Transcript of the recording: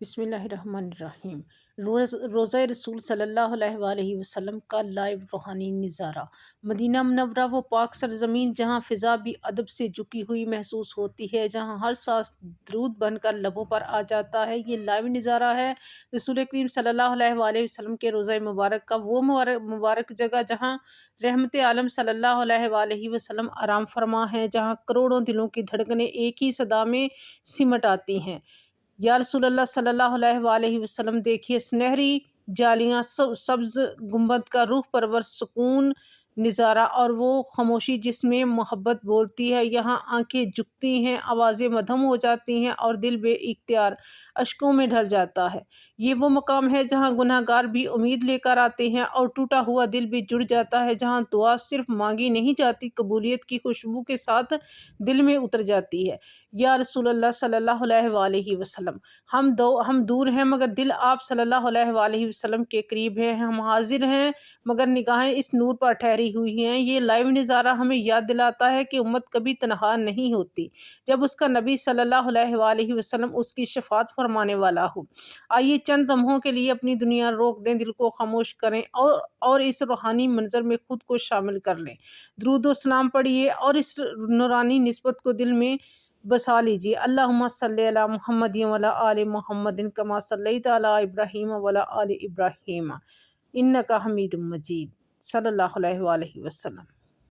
بسم اللہ الرحمن الرحیم۔ روزہ رسول صلی اللہ علیہ وآلہ وسلم کا لائیو روحانی نظارہ۔ مدینہ منورہ وہ پاک سرزمین جہاں فضا بھی ادب سے جھکی ہوئی محسوس ہوتی ہے، جہاں ہر سانس درود بن کر لبوں پر آ جاتا ہے۔ یہ لائیو نظارہ ہے رسول کریم صلی اللہ علیہ وآلہ وسلم کے روزہ مبارک کا، وہ مبارک جگہ جہاں رحمت عالم صلی اللہ علیہ وآلہ وسلم آرام فرما ہے، جہاں کروڑوں دلوں کی دھڑکنیں ایک ہی صدا میں سمٹ آتی ہیں۔ یا رسول اللہ صلی اللہ علیہ وآلہ وسلم، دیکھیے سنہری جالیاں، سبز گنبد کا روح پرور سکون نظارہ، اور وہ خاموشی جس میں محبت بولتی ہے۔ یہاں آنکھیں جھکتی ہیں، آوازیں مدھم ہو جاتی ہیں اور دل بے اختیار اشکوں میں ڈھل جاتا ہے۔ یہ وہ مقام ہے جہاں گناہ گار بھی امید لے کر آتے ہیں اور ٹوٹا ہوا دل بھی جڑ جاتا ہے، جہاں دعا صرف مانگی نہیں جاتی، قبولیت کی خوشبو کے ساتھ دل میں اتر جاتی ہے۔ یا رسول اللہ صلی اللہ علیہ وآلہ وسلم، ہم دور ہیں مگر دل آپ صلی اللہ علیہ وآلہ وسلم کے قریب ہیں، ہم حاضر ہیں مگر نگاہیں اس نور پر ٹھہری ہوئی ہیں۔ یہ لائیو نظارہ ہمیں یاد دلاتا ہے کہ امت کبھی تنہا نہیں ہوتی جب اس کا نبی صلی اللہ علیہ وآلہ وسلم اس کی شفاعت فرمانے والا ہو۔ آئیے چند لمحوں کے لیے اپنی دنیا روک دیں، دل کو خاموش کریں اور اس روحانی منظر میں خود کو شامل کر لیں۔ درود و سلام پڑھیے اور اس نورانی نسبت کو دل میں بسا لیجیے۔ اللہم صلی علی محمد وعلی آل محمد کما صلیت علی ابراہیم وعلی آل ابراہیم انک حمید مجید۔ صلی اللہ علیہ وآلہ وسلم۔